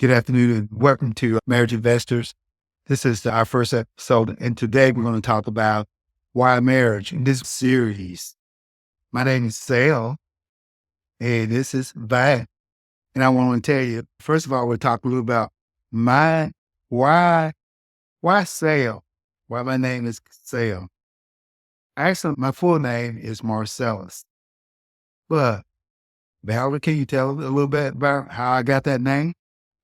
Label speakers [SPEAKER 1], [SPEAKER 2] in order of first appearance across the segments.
[SPEAKER 1] Good afternoon and welcome to Marriage Investors. This is our first episode, and today we're going to talk about why marriage in this series. My name is Cel, and this is Val. And I want to tell you, first of all, we'll talk a little about why Cel, why my name is Cel. Actually, my full name is Marcellus. But, Valerie, can you tell a little bit about how I got that name?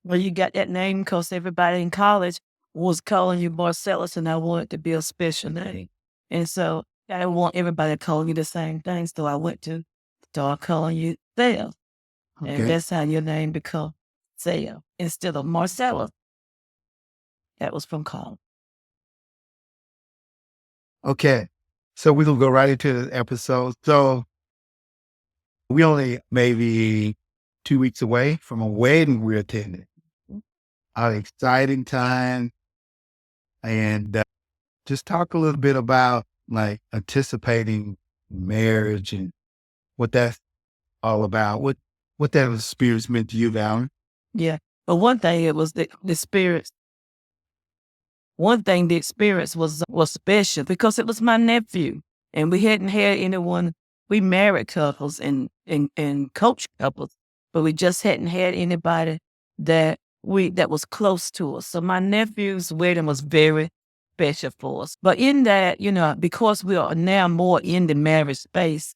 [SPEAKER 2] Well, you got that name because everybody in college was calling you Marcellus, and I wanted to be a special name. And so I didn't want everybody to call you the same thing, so I went to start calling you Cel. And
[SPEAKER 1] Okay.
[SPEAKER 2] that's how your name became Cel instead of Marcellus. That was from college.
[SPEAKER 1] Okay. So we're going to go right into the episode. So we only maybe 2 weeks away from a wedding we're attending. An exciting time. And just talk a little bit about like anticipating marriage and what that's all about. What that experience meant to you, Valerie.
[SPEAKER 2] Yeah. But one thing, it was the experience. One thing, the experience was special because it was my nephew, and we hadn't had anyone. We married couples and coach couples, but we just hadn't had anybody that was close to us. So my nephew's wedding was very special for us. But in that, because we are now more in the marriage space,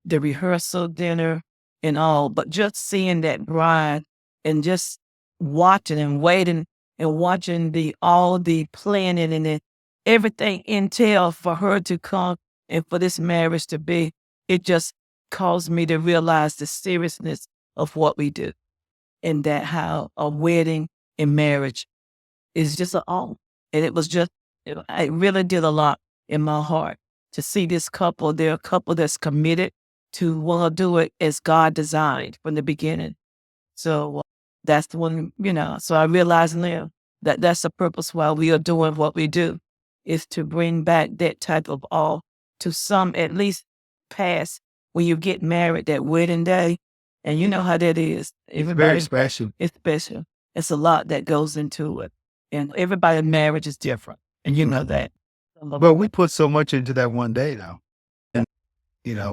[SPEAKER 2] the rehearsal dinner and all, but just seeing that bride and just watching and waiting and watching all the planning and everything entail for her to come and for this marriage to be, it just caused me to realize the seriousness of what we do, and that how a wedding and marriage is just an all. And it was just, it really did a lot in my heart to see this couple. They're a couple that's committed to want to do it as God designed from the beginning. So that's the one, so I realize now that that's the purpose why we are doing what we do, is to bring back that type of awe to some, at least past when you get married, that wedding day. And you know how that is.
[SPEAKER 1] It's very special.
[SPEAKER 2] It's special. It's a lot that goes into it. And everybody's marriage is different. And you know that.
[SPEAKER 1] But we put so much into that one day though. And,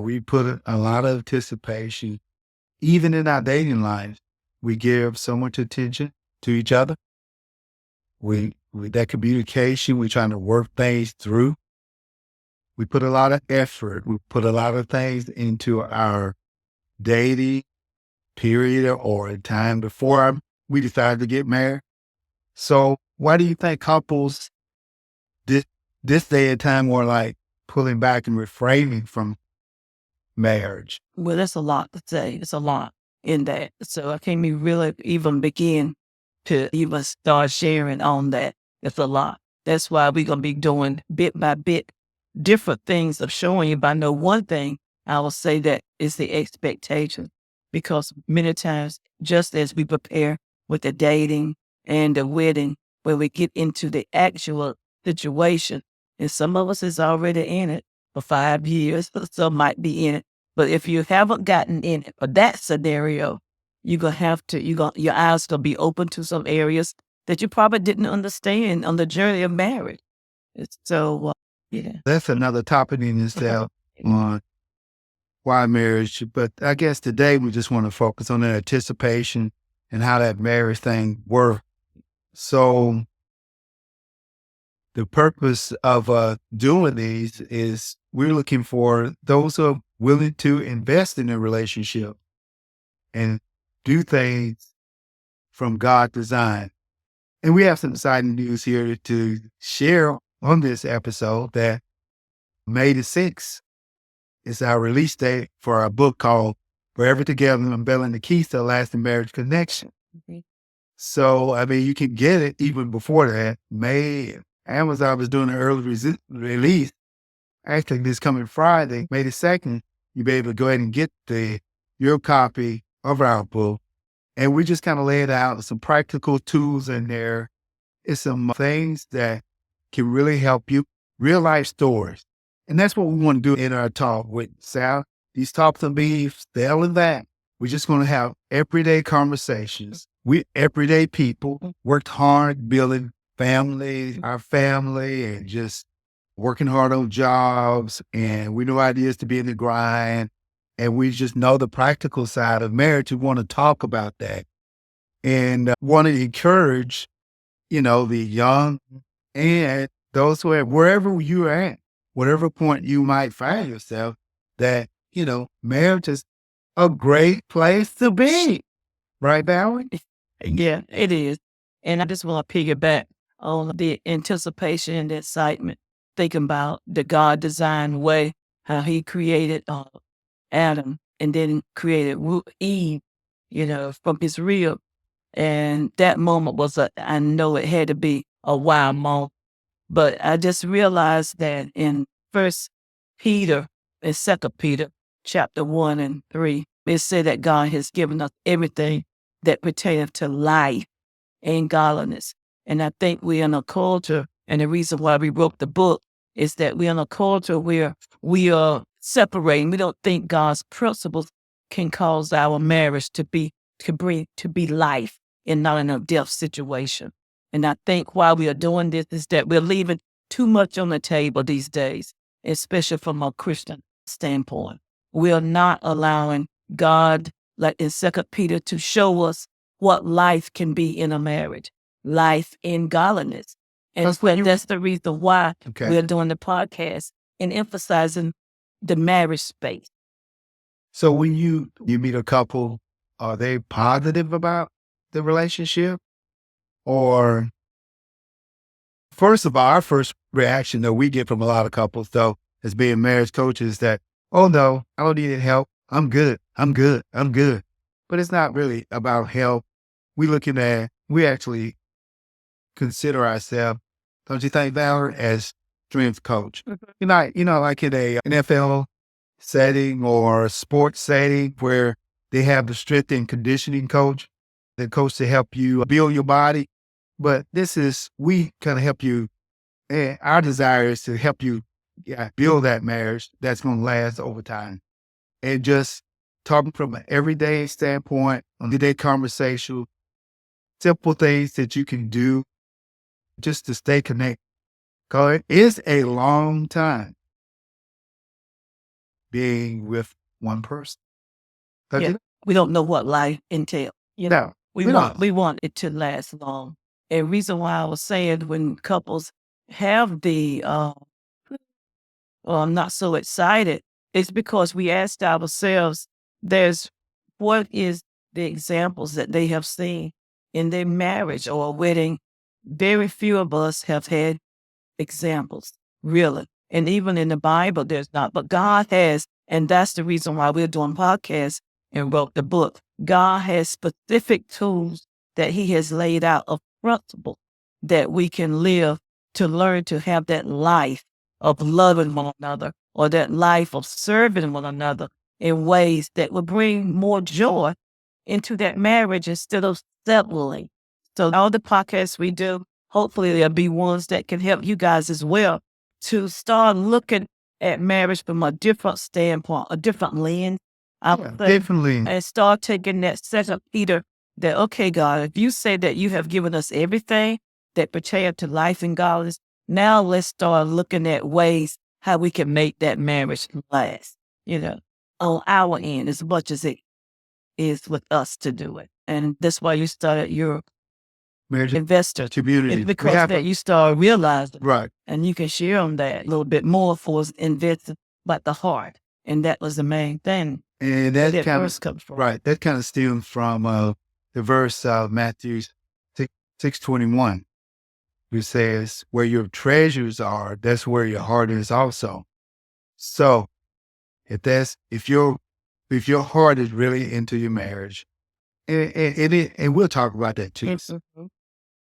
[SPEAKER 1] we put a lot of anticipation. Even in our dating lives, we give so much attention to each other. With that communication, we're trying to work things through. We put a lot of effort. We put a lot of things into our dating period or time before we decided to get married. So why do you think couples this day and time were like pulling back and refraining from marriage?
[SPEAKER 2] Well, that's a lot to say. It's a lot in that. So I can't really even begin to even start sharing on that. It's a lot. That's why we're going to be doing bit by bit different things of showing you. But I know one thing, I will say that is the expectation, because many times, just as we prepare with the dating and the wedding, when we get into the actual situation, and some of us is already in it for 5 years, some might be in it. But if you haven't gotten in it for that scenario, you're going to have to, your eyes going to be open to some areas that you probably didn't understand on the journey of marriage. So, yeah.
[SPEAKER 1] That's another topic in itself on why marriage. But I guess today we just want to focus on the anticipation and how that marriage thing works. So the purpose of doing these is we're looking for those who are willing to invest in a relationship and do things from God's design. And we have some exciting news here to share on this episode, that May the 6th is our release date for our book called Forever Together, Unveiling the Keys to a Lasting Marriage Connection.
[SPEAKER 2] Mm-hmm.
[SPEAKER 1] So, you can get it even before that. Amazon was doing an early release. Actually, this coming Friday, May the 2nd, you'll be able to go ahead and get your copy of our book. And we just kind of laid out some practical tools in there. It's some things that can really help you, real life stories. And that's what we want to do in our talk with Sal. These talks will be Cel and Val. We're just going to have everyday conversations. We everyday people worked hard building our family, and just working hard on jobs. And we know ideas to be in the grind. And we just know the practical side of marriage. We want to talk about that and want to encourage, the young and those who are wherever you're at, whatever point you might find yourself, that, marriage is a great place to be. Right, Valerie?
[SPEAKER 2] Yeah, it is. And I just want to piggyback on the anticipation and the excitement, thinking about the God designed way, how he created Adam and then created Eve, from his rib. And that moment I know it had to be a wow moment. But I just realized that in First Peter and Second Peter, chapter 1 and 3, it said that God has given us everything that pertains to life and godliness. And I think we're in a culture, and the reason why we wrote the book is that we're in a culture where we are separating. We don't think God's principles can cause our marriage to be life and not in a death situation. And I think why we are doing this is that we're leaving too much on the table these days, especially from a Christian standpoint. We're not allowing God, like in Second Peter, to show us what life can be in a marriage, life in godliness. And that's the reason why we're doing the podcast and emphasizing the marriage space.
[SPEAKER 1] So when you meet a couple, are they positive about the relationship? Or, first of all, our first reaction that we get from a lot of couples, though, as being marriage coaches, is that, oh no, I don't need any help. I'm good. But it's not really about help. We actually consider ourselves, don't you think, Valerie, as strength coach? Like in a NFL setting or a sports setting where they have the strength and conditioning coach, the coach to help you build your body. But we kind of help you. And our desire is to help you build that marriage that's going to last over time. And just talking from an everyday standpoint, on everyday conversation, simple things that you can do just to stay connected. Because it is a long time being with one person.
[SPEAKER 2] Yeah. We don't know what life entails.
[SPEAKER 1] No,
[SPEAKER 2] we want it to last long. And reason why I was saying when couples have the I'm not so excited, is because we asked ourselves, what is the examples that they have seen in their marriage or wedding? Very few of us have had examples, really. And even in the Bible, there's not, but God has, and that's the reason why we're doing podcasts and wrote the book. God has specific tools that he has laid out of principles that we can live to learn to have that life of loving one another or that life of serving one another in ways that will bring more joy into that marriage instead of settling. So all the podcasts we do, hopefully there'll be ones that can help you guys as well to start looking at marriage from a different standpoint, a different lens.
[SPEAKER 1] Definitely.
[SPEAKER 2] And start taking that second Peter that, okay, God, if you say that you have given us everything that pertains to life and godliness, now let's start looking at ways how we can make that marriage last, on our end as much as it is with us to do it. And that's why you started your
[SPEAKER 1] marriage
[SPEAKER 2] investor
[SPEAKER 1] community.
[SPEAKER 2] It's because that you start realizing,
[SPEAKER 1] right,
[SPEAKER 2] and you can share on that a little bit more for us investing, but the heart. And that was the main thing.
[SPEAKER 1] And that kind
[SPEAKER 2] verse comes from.
[SPEAKER 1] Right. That kind of stems from the verse Matthew 6:21, which says, "Where your treasures are, that's where your heart is also." So, if your heart is really into your marriage, and we'll talk about that too,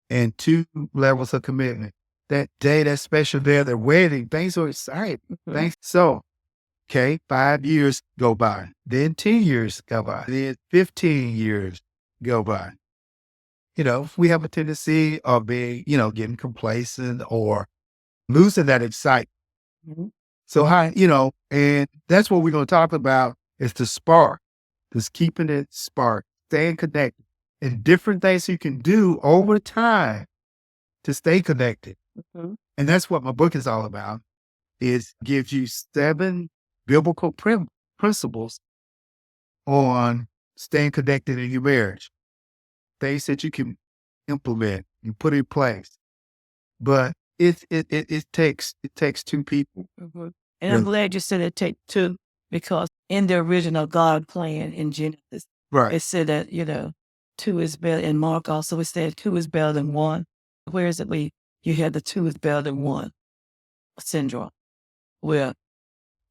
[SPEAKER 1] and 2 levels of commitment. That day, that special day of the wedding, things are exciting. So, 5 years go by, then 10 years go by, then 15 years go by. We have a tendency of being, getting complacent or losing that excitement. So and that's what we're going to talk about is the spark Just keeping it spark, staying connected, and different things you can do over time to stay connected.
[SPEAKER 2] Mhm.
[SPEAKER 1] And that's what my book is all about. It gives you 7 biblical principles on staying connected in your marriage. Things that you can implement, you put in place. But it takes 2 people.
[SPEAKER 2] Mhm. And I'm
[SPEAKER 1] Really.
[SPEAKER 2] glad you said it take two, because in the original God plan in Genesis,
[SPEAKER 1] Right.
[SPEAKER 2] it said that, two is better. In Mark also, it said two is better than one. Where is it you had the two is better than one syndrome? Where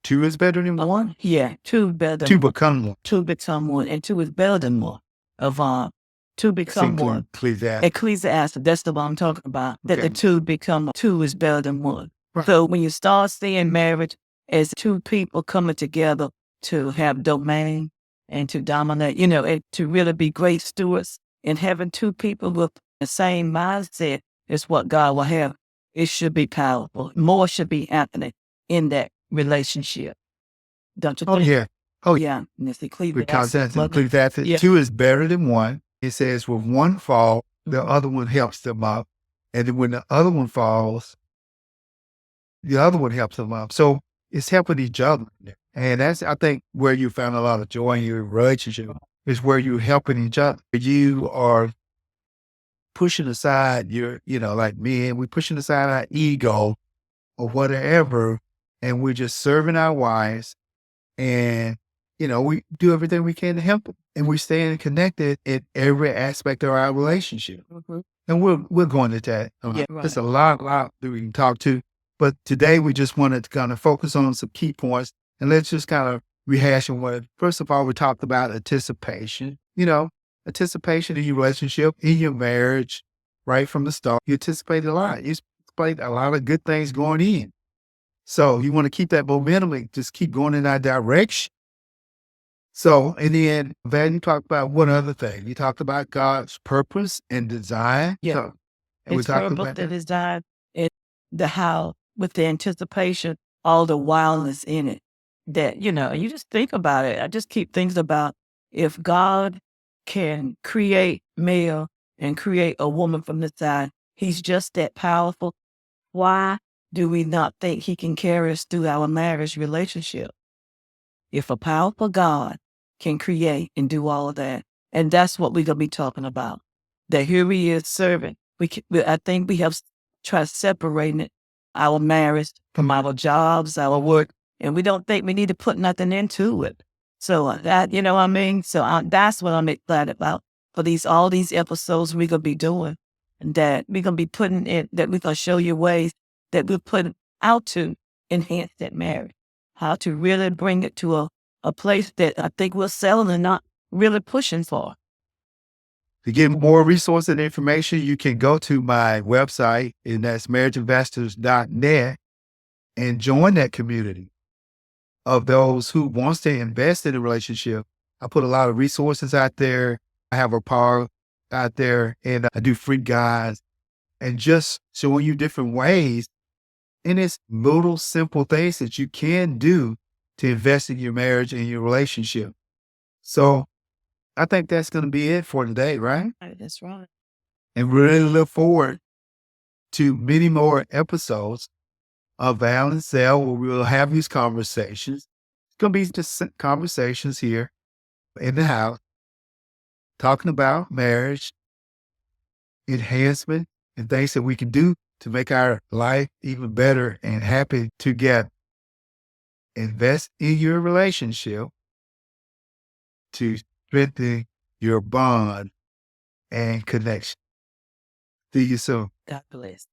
[SPEAKER 1] 2 is better than 1.
[SPEAKER 2] one? Yeah, two better than
[SPEAKER 1] 2
[SPEAKER 2] one.
[SPEAKER 1] become 1.
[SPEAKER 2] Two become one, and two is better than one. Of two become one.
[SPEAKER 1] Ecclesiastes.
[SPEAKER 2] Ecclesiastes, that's the one I'm talking about. That the
[SPEAKER 1] Okay.
[SPEAKER 2] two become two is better than one.
[SPEAKER 1] Right.
[SPEAKER 2] So when you start seeing marriage as two people coming together to have domain and to dominate, and to really be great stewards, and having two people with the same mindset is what God will have. It should be powerful. More should be happening in that relationship. Don't you
[SPEAKER 1] Oh,
[SPEAKER 2] think?
[SPEAKER 1] yeah. Oh,
[SPEAKER 2] Yeah, and it's
[SPEAKER 1] because that's
[SPEAKER 2] wasn't it?
[SPEAKER 1] Ecclesiastes.
[SPEAKER 2] Yeah.
[SPEAKER 1] 2 is better than 1. It says with one fall, the
[SPEAKER 2] Mhm.
[SPEAKER 1] other one helps them up. And then when the other one falls, the other one helps them up. So it's helping each other. And that's, I think, where you found a lot of joy in your relationship is where you're helping each other. You are pushing aside like men, we're pushing aside our ego or whatever, and we're just serving our wives. And, we do everything we can to help them. And we're staying connected in every aspect of our relationship.
[SPEAKER 2] Mhm.
[SPEAKER 1] And we're going into that.
[SPEAKER 2] Yeah,
[SPEAKER 1] There's
[SPEAKER 2] right.
[SPEAKER 1] a lot that we can talk to. But today we just wanted to kind of focus on some key points, and let's just kind of rehash on what, first of all, we talked about anticipation, anticipation in your relationship, in your marriage, right from the start. You anticipate a lot. You anticipate a lot of good things going in. So you want to keep that momentum and just keep going in that direction. So in the end, Van, you talked about one other thing. You talked about God's purpose and design.
[SPEAKER 2] Yeah.
[SPEAKER 1] So, and we
[SPEAKER 2] His
[SPEAKER 1] talked
[SPEAKER 2] purpose
[SPEAKER 1] about
[SPEAKER 2] that
[SPEAKER 1] that.
[SPEAKER 2] is died, and the how with the anticipation, all the wildness in it. That, you just think about it. I just keep thinking about if God can create male and create a woman from the side, he's just that powerful. Why do we not think he can carry us through our marriage relationship? If a powerful God can create and do all of that, and that's what we're gonna be talking about. That here he is serving. I think we have tried separating it, our marriage from our jobs, our work, and we don't think we need to put nothing into it. So that, you know what I mean. So that's what I'm excited about for all these episodes we're gonna be doing, and that we're gonna be putting in, that we're gonna show you ways that we're putting out to enhance that marriage, how to really bring it to a place that I think we're selling and not really pushing for.
[SPEAKER 1] To get more resources and information, you can go to my website, and that's marriageinvestors.net, and join that community of those who wants to invest in a relationship. I put a lot of resources out there. I have a power out there, and I do free guides and just showing you different ways. And it's little simple things that you can do to invest in your marriage and your relationship. So I think that's going to be it for today, right?
[SPEAKER 2] That's right.
[SPEAKER 1] And really look forward to many more episodes of Val and Cel where we'll have these conversations. It's going to be just conversations here in the house, talking about marriage, enhancement, and things that we can do to make our life even better and happy together. Invest in your relationship to strengthen your bond and connection. See you soon.
[SPEAKER 2] God bless.